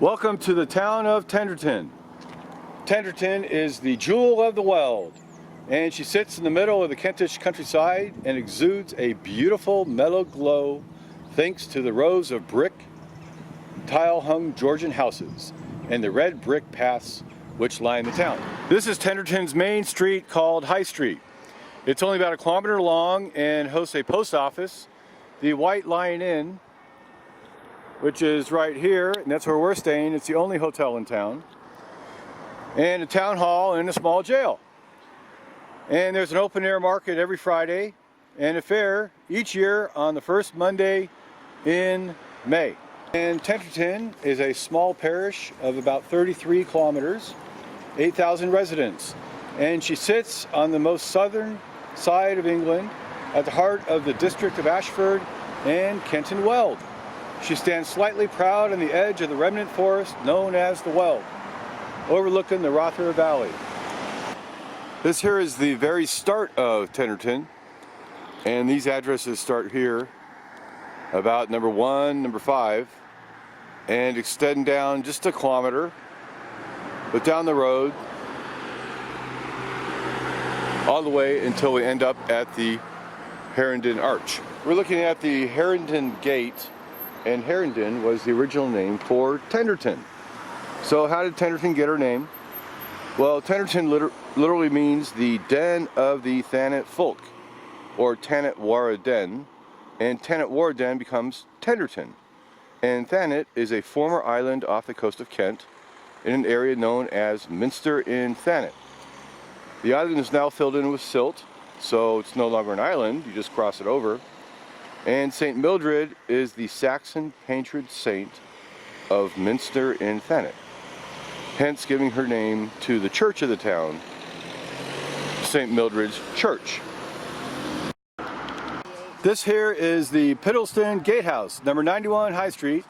Welcome to the town of Tenterden. Tenterden is the jewel of the world, and she sits in the middle of the Kentish countryside and exudes a beautiful mellow glow thanks to the rows of brick, tile-hung Georgian houses and the red brick paths which line the town. This is Tenterden's main street called High Street. It's only about 1 kilometer long and hosts a post office, the White Lion Inn, which is right here, and that's where we're staying. It's the only hotel in town, and a town hall and a small jail. And there's an open air market every Friday and a fair each year on the first Monday in May. And Tenterden is a small parish of about 33 kilometers, 8,000 residents, and she sits on the most southern side of England at the heart of the district of Ashford and Kenton Weald. She stands slightly proud on the edge of the remnant forest known as the Weald, overlooking the Rother Valley. This here is the very start of Tenterden, and these addresses start here about number 1, number 5, and extend down just 1 kilometer, but down the road all the way until we end up at the Harrington Arch. We're looking at the Harrington Gate, and Harrington was the original name for Tenterden. So how did Tenterden get her name? Well, Tenterden literally means the den of the Thanet folk, or Thanet Wara Den, and Thanet Wara Den becomes Tenterden. And Thanet is a former island off the coast of Kent in an area known as Minster in Thanet. The island is now filled in with silt, so it's no longer an island, you just cross it over. And St. Mildred is the Saxon patron saint of Minster in Thanet, hence giving her name to the church of the town, St. Mildred's Church. This here is the Piddleston Gatehouse, number 91 High Street,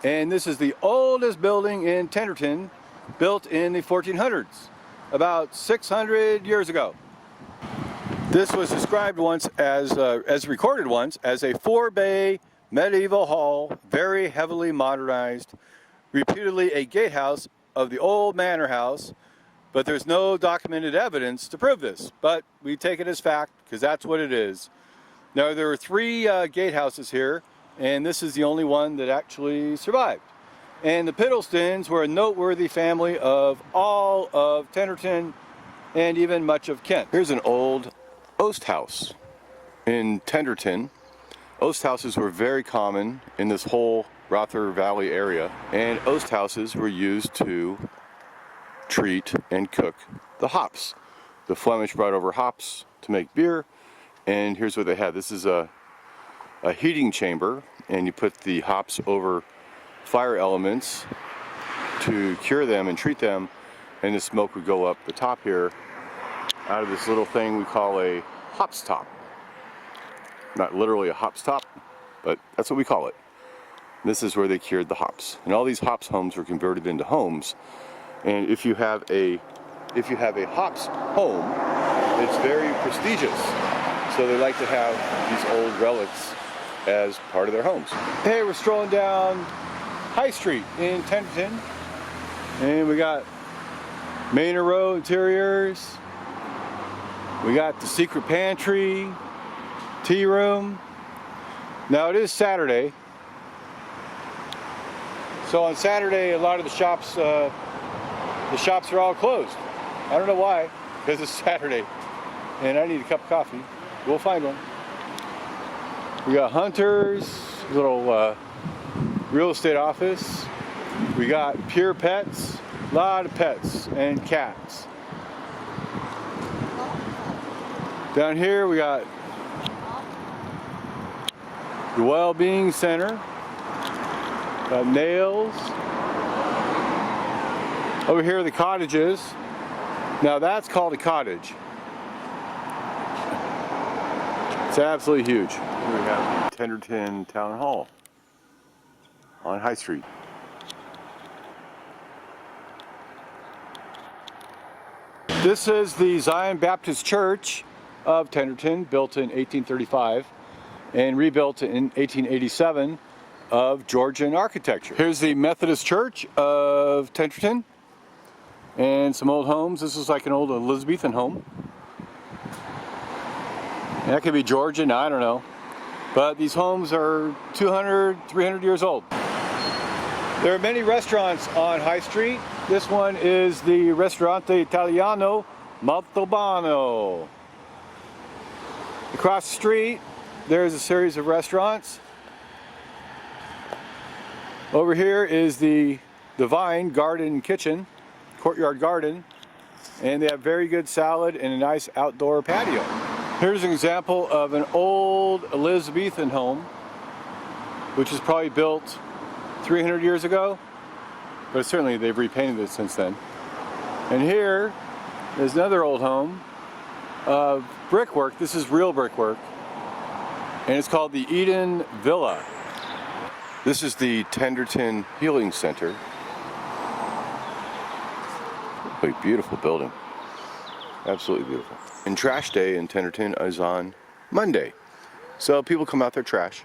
and this is the oldest building in Tenterden, built in the 1400s, about 600 years ago. This was described once as recorded once as a 4-bay medieval hall, very heavily modernized, reputedly a gatehouse of the old manor house, but there's no documented evidence to prove this, but we take it as fact because that's what it is. Now there are 3 gatehouses here, and this is the only one that actually survived. And the Piddlestons were a noteworthy family of all of Tenterden and even much of Kent. Here's an old oast house in Tenterden. Oast houses were very common in this whole Rother Valley area, and oast houses were used to treat and cook the hops. The Flemish brought over hops to make beer, and here's what they had. This is a heating chamber, and you put the hops over fire elements to cure them and treat them, and the smoke would go up the top here out of this little thing we call a hops top. Not literally a hops top, but that's what we call it. This is where they cured the hops, and all these hops homes were converted into homes. And if you have a hops home, it's very prestigious. So they like to have these old relics as part of their homes. Hey, we're strolling down High Street in Tenterden, and we got Manor Row interiors. We got the secret pantry, tea room. Now it is Saturday, so on Saturday a lot of the shops are all closed. I don't know why, because it's Saturday, and I need a cup of coffee. We'll find one. We got Hunter's, little real estate office. We got Pure Pets, a lot of pets and cats. Down here we got the Well-Being Center, got nails. Over here are the cottages. Now that's called a cottage. It's absolutely huge. Here we have Tenterden Town Hall on High Street. This is the Zion Baptist Church of Tenterden, built in 1835 and rebuilt in 1887. of Georgian architecture. Here's the Methodist Church of Tenterden and some old homes. This is like an old Elizabethan home. That could be Georgian, I don't know. But these homes are 200, 300 years old. There are many restaurants on High Street. This one is the Ristorante Italiano Montalbano. Across the street, there's a series of restaurants. Over here is the Vine Garden Kitchen, courtyard garden, and they have very good salad and a nice outdoor patio. Here's an example of an old Elizabethan home, which was probably built 300 years ago, but certainly they've repainted it since then. And here is another old home of brickwork. This is real brickwork, and it's called the Eden Villa. This is the Tenterden Healing Center. A beautiful building. Absolutely beautiful. And trash day in Tenterden is on Monday. So people come out their trash.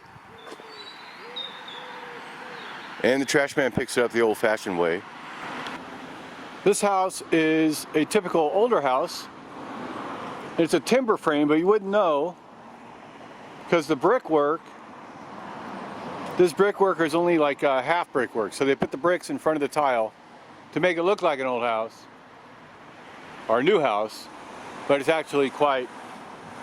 And the trash man picks it up the old-fashioned way. This house is a typical older house. It's a timber frame, but you wouldn't know because the brickwork, this brickwork is only like half brickwork. So they put the bricks in front of the tile to make it look like an old house or a new house, but it's actually quite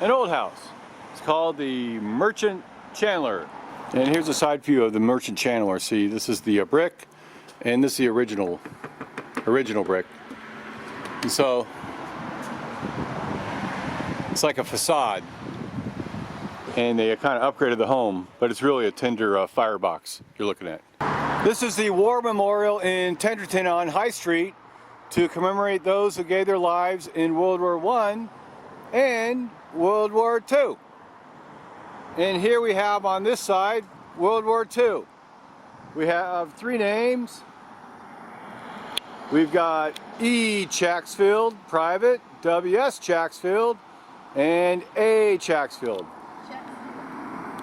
an old house. It's called the Merchant Chandler. And here's a side view of the Merchant Chandler. See, this is the brick, and this is the original brick. And so it's like a facade, and they kind of upgraded the home, but it's really a tinder firebox you're looking at. This is the War Memorial in Tenterden on High Street to commemorate those who gave their lives in World War I and World War II. And here we have on this side World War II. We have three names. We've got E. Chaxfield, Private, W.S. Chaxfield, and A. Chaxfield.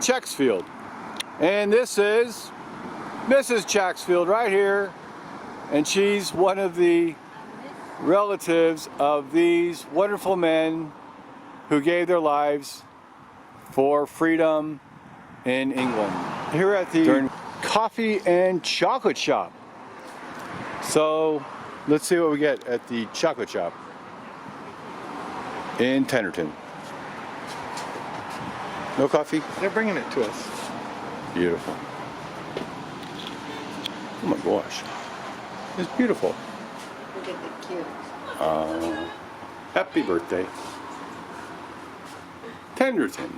Chaxfield. And this is Mrs. Chaxfield right here, and she's one of the relatives of these wonderful men who gave their lives for freedom in England. Here at the coffee and chocolate shop. So let's see what we get at the chocolate shop in Tenterden. No coffee? They're bringing it to us. Beautiful. Oh my gosh. It's beautiful. Look at the cute. Happy birthday. Tenterden.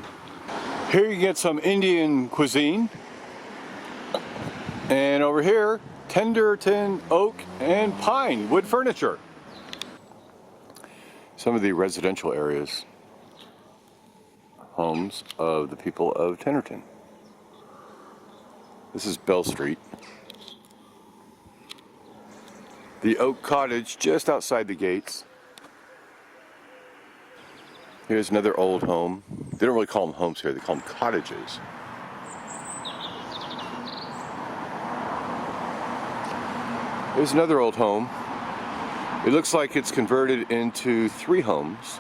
Here you get some Indian cuisine. And over here, Tenterden oak and pine wood furniture. Some of the residential areas, homes of the people of Tenterden. This is Bell Street. The oak cottage just outside the gates. Here's another old home. They don't really call them homes here, they call them cottages. Here's another old home. It looks like it's converted into 3 homes.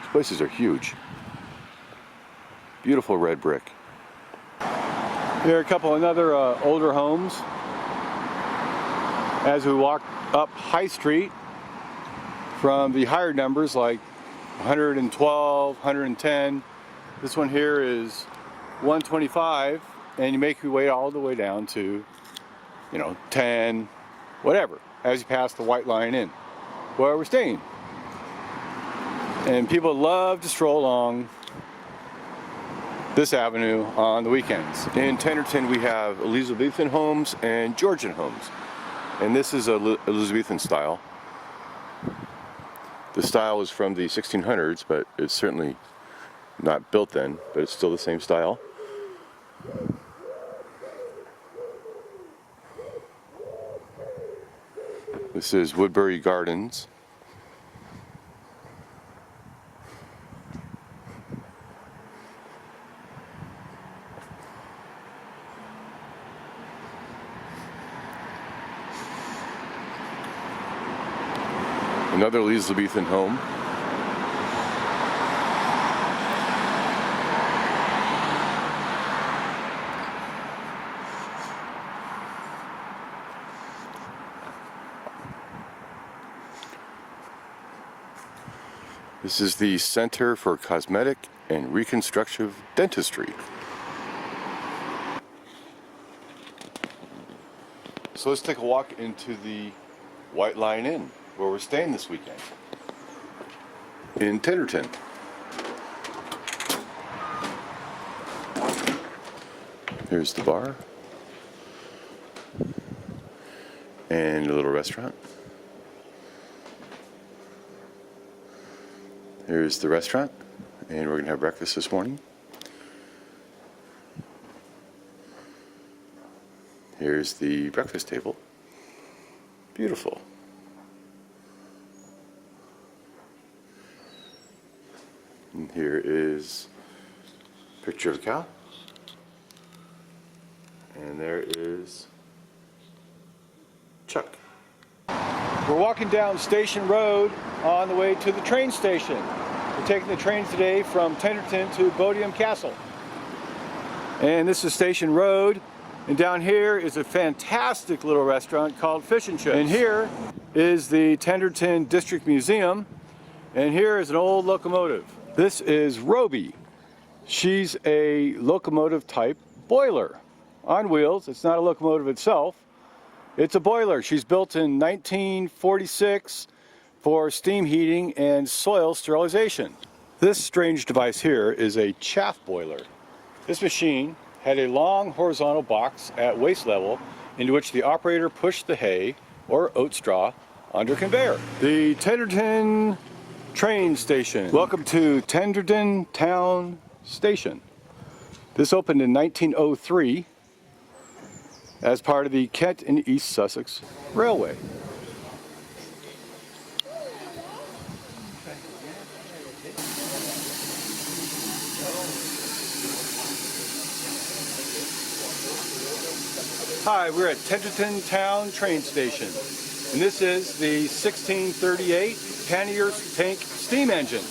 These places are huge. Beautiful red brick. Here are a couple another older homes. As we walk up High Street from the higher numbers like 112, 110. This one here is 125, and you make your way all the way down to, 10, whatever, as you pass the white line in where we're staying. And people love to stroll along this avenue on the weekends. In Tenterden we have Elizabethan homes and Georgian homes. And this is Elizabethan style. The style is from the 1600s, but it's certainly not built then, but it's still the same style. This is Woodbury Gardens. Another Elizabethan home. This is the Center for Cosmetic and Reconstructive Dentistry. So let's take a walk into the White Lion Inn, where we're staying this weekend, in Tenterden. Here's the bar and a little restaurant. Here's the restaurant, and we're gonna have breakfast this morning. Here's the breakfast table. Beautiful. And here is a picture of a cow. And there is Chuck. We're walking down Station Road on the way to the train station. We're taking the train today from Tenterden to Bodiam Castle. And this is Station Road. And down here is a fantastic little restaurant called Fish and Chips. And here is the Tenterden District Museum. And here is an old locomotive. This is Roby. She's a locomotive type boiler on wheels. It's not a locomotive itself. It's a boiler. She's built in 1946 for steam heating and soil sterilization. This strange device here is a chaff boiler. This machine had a long horizontal box at waist level into which the operator pushed the hay or oat straw under conveyor. The Tenterden train station. Welcome to Tenterden Town Station. This opened in 1903 as part of the Kent and East Sussex Railway. Hi, we're at Tenterden Town train station, and this is the 1638 Pannier tank steam engine.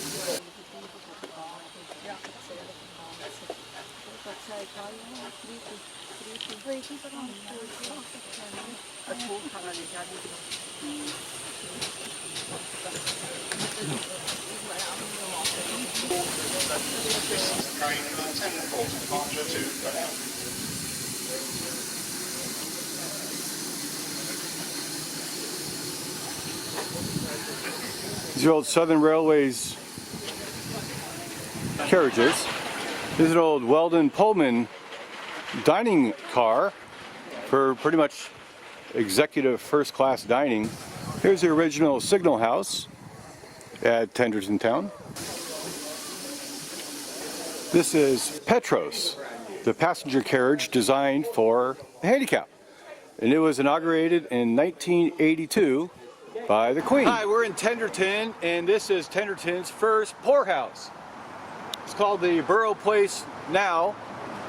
These are old Southern Railways carriages. This is an old Weldon Pullman dining car for pretty much executive first class dining. Here's the original signal house at Tenterden Town. This is Petros, the passenger carriage designed for the handicap. And it was inaugurated in 1982 by the Queen. Hi, we're in Tenterden, and this is Tenterden's first poorhouse. It's called the Borough Place now.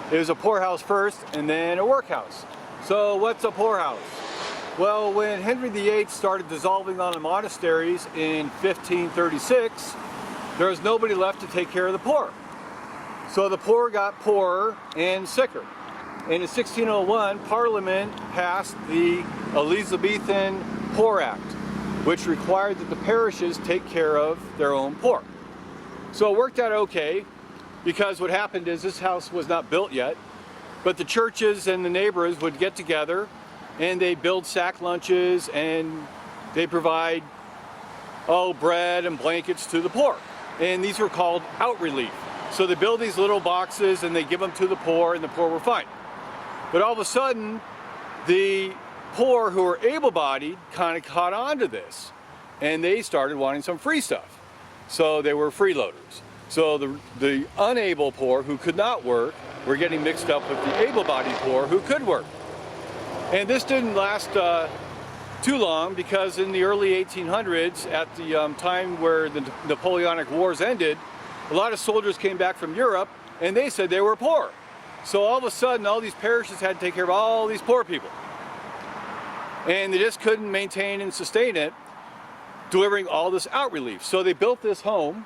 It was a poorhouse first and then a workhouse. So what's a poorhouse? Well, when Henry VIII started dissolving on the monasteries in 1536, there was nobody left to take care of the poor. So the poor got poorer and sicker. And in 1601, Parliament passed the Elizabethan Poor Act, which required that the parishes take care of their own poor. So it worked out okay, because what happened is this house was not built yet, but the churches and the neighbors would get together and they build sack lunches and they provide bread and blankets to the poor. And these were called out relief. So they build these little boxes and they give them to the poor, and the poor were fine. But all of a sudden, the poor who were able-bodied kind of caught on to this, and they started wanting some free stuff. So they were freeloaders. So the unable poor who could not work were getting mixed up with the able-bodied poor who could work. And this didn't last too long, because in the early 1800s, at the time where the Napoleonic Wars ended, a lot of soldiers came back from Europe and they said they were poor. So all of a sudden, all these parishes had to take care of all these poor people. And they just couldn't maintain and sustain it. delivering all this out relief. So they built this home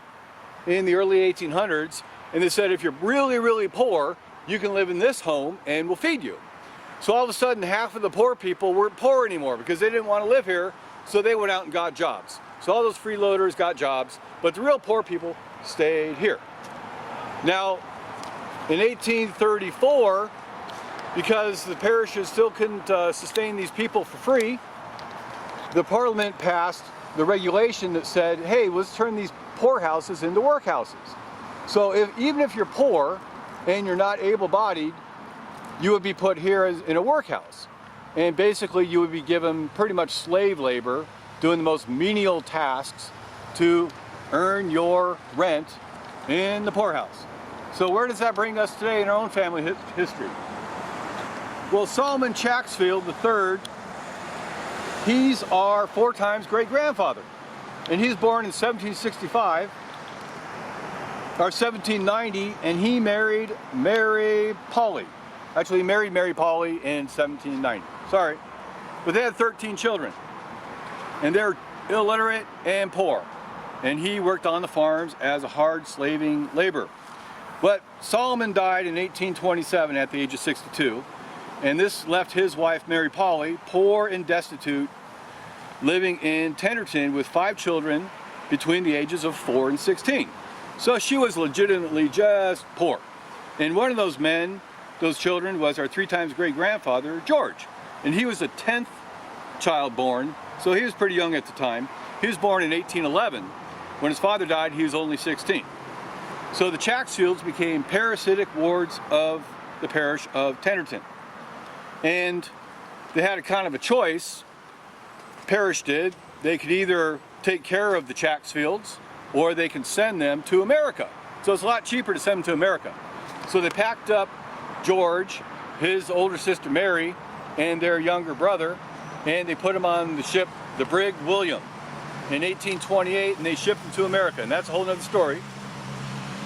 in the early 1800s, and they said, if you're really, really poor, you can live in this home and we'll feed you. So all of a sudden, half of the poor people weren't poor anymore because they didn't want to live here, so they went out and got jobs. So all those freeloaders got jobs, but the real poor people stayed here. Now, in 1834, because the parishes still couldn't sustain these people for free, the Parliament passed the regulation that said, hey, let's turn these poorhouses into workhouses. So even if you're poor and you're not able-bodied, you would be put here in a workhouse. And basically you would be given pretty much slave labor, doing the most menial tasks to earn your rent in the poorhouse. So where does that bring us today in our own family history? Well, Solomon Chaxfield III, he's our 4 times great-grandfather. And he's born in 1765, or 1790, and he married Mary Polly. Actually, he married Mary Polly in 1790. Sorry. But they had 13 children. And they're illiterate and poor. And he worked on the farms as a hard slaving laborer. But Solomon died in 1827 at the age of 62. And this left his wife, Mary Polly, poor and destitute, living in Tenterden with 5 children between the ages of 4 and 16. So she was legitimately just poor. And one of those men, those children, was our 3 times great-grandfather, George. And he was the 10th child born, so he was pretty young at the time. He was born in 1811. When his father died, he was only 16. So the Chaxfields became parasitic wards of the parish of Tenterden. And they had a kind of a choice, parish did. They could either take care of the Chaxfields or they could send them to America. So it's a lot cheaper to send them to America. So they packed up George, his older sister Mary, and their younger brother, and they put them on the ship, the brig William, in 1828, and they shipped them to America, and that's a whole other story.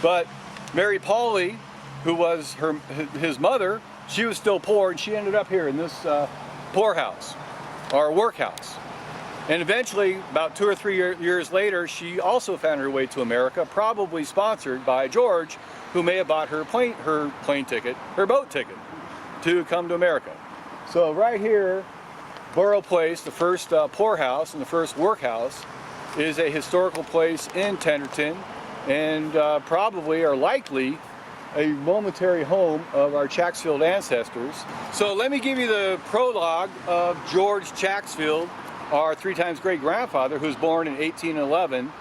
But Mary Polly, who was his mother, she was still poor, and she ended up here in this poorhouse, or workhouse. And eventually, about 2 or 3 years later, she also found her way to America, probably sponsored by George, who may have bought her boat ticket to come to America. So right here, Borough Place, the first poorhouse and the first workhouse, is a historical place in Tenterden, and probably or likely a momentary home of our Chaxfield ancestors. So let me give you the prologue of George Chaxfield, our 3 times great-grandfather, who was born in 1811,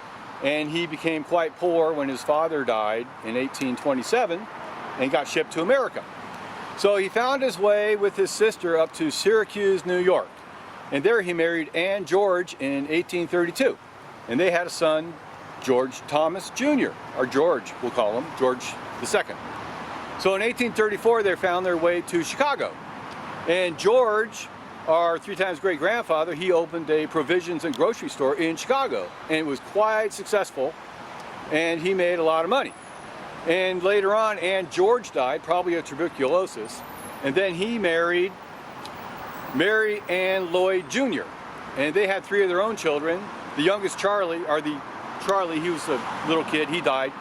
and he became quite poor when his father died in 1827 and got shipped to America. So he found his way with his sister up to Syracuse, New York, and there he married Anne George in 1832, and they had a son, George Thomas Jr., or George, we'll call him, George II. So in 1834 they found their way to Chicago, and George, our 3 times great-grandfather, he opened a provisions and grocery store in Chicago, and it was quite successful, and he made a lot of money. And later on, Anne George died, probably of tuberculosis, and then he married Mary Ann Lloyd Jr., and they had 3 of their own children. The youngest Charlie, he was a little kid, he died,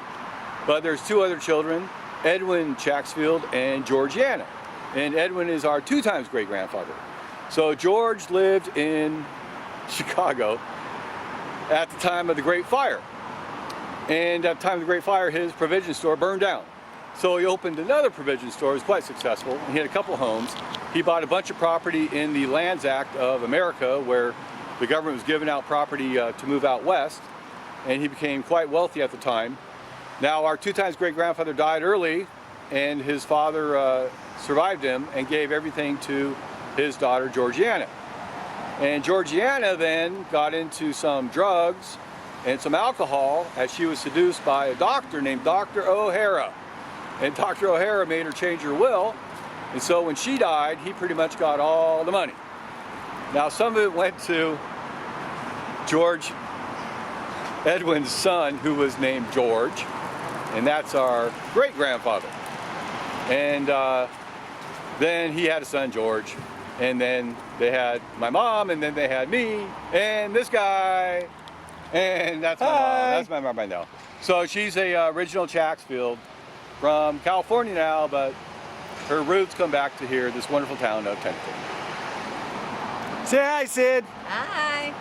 but there's 2 other children, Edwin Chaxfield and Georgiana, and Edwin is our 2 times great-grandfather. So George lived in Chicago at the time of the Great Fire. And at the time of the Great Fire, his provision store burned down. So he opened another provision store. It was quite successful. He had a couple homes. He bought a bunch of property in the Lands Act of America, where the government was giving out property to move out west. And he became quite wealthy at the time. Now, our 2 times great-grandfather died early, and his father survived him and gave everything to his daughter Georgiana. And Georgiana then got into some drugs and some alcohol as she was seduced by a doctor named Dr. O'Hara. And Dr. O'Hara made her change her will, and so when she died, he pretty much got all the money. Now some of it went to George, Edwin's son, who was named George, and that's our great-grandfather. And then he had a son, George, and then they had my mom, and then they had me, and this guy, And that's my mom. That's my mom right now. So she's a original Chacksfield from California now, but her roots come back to here, this wonderful town of Tenterden. Say hi, Sid. Hi.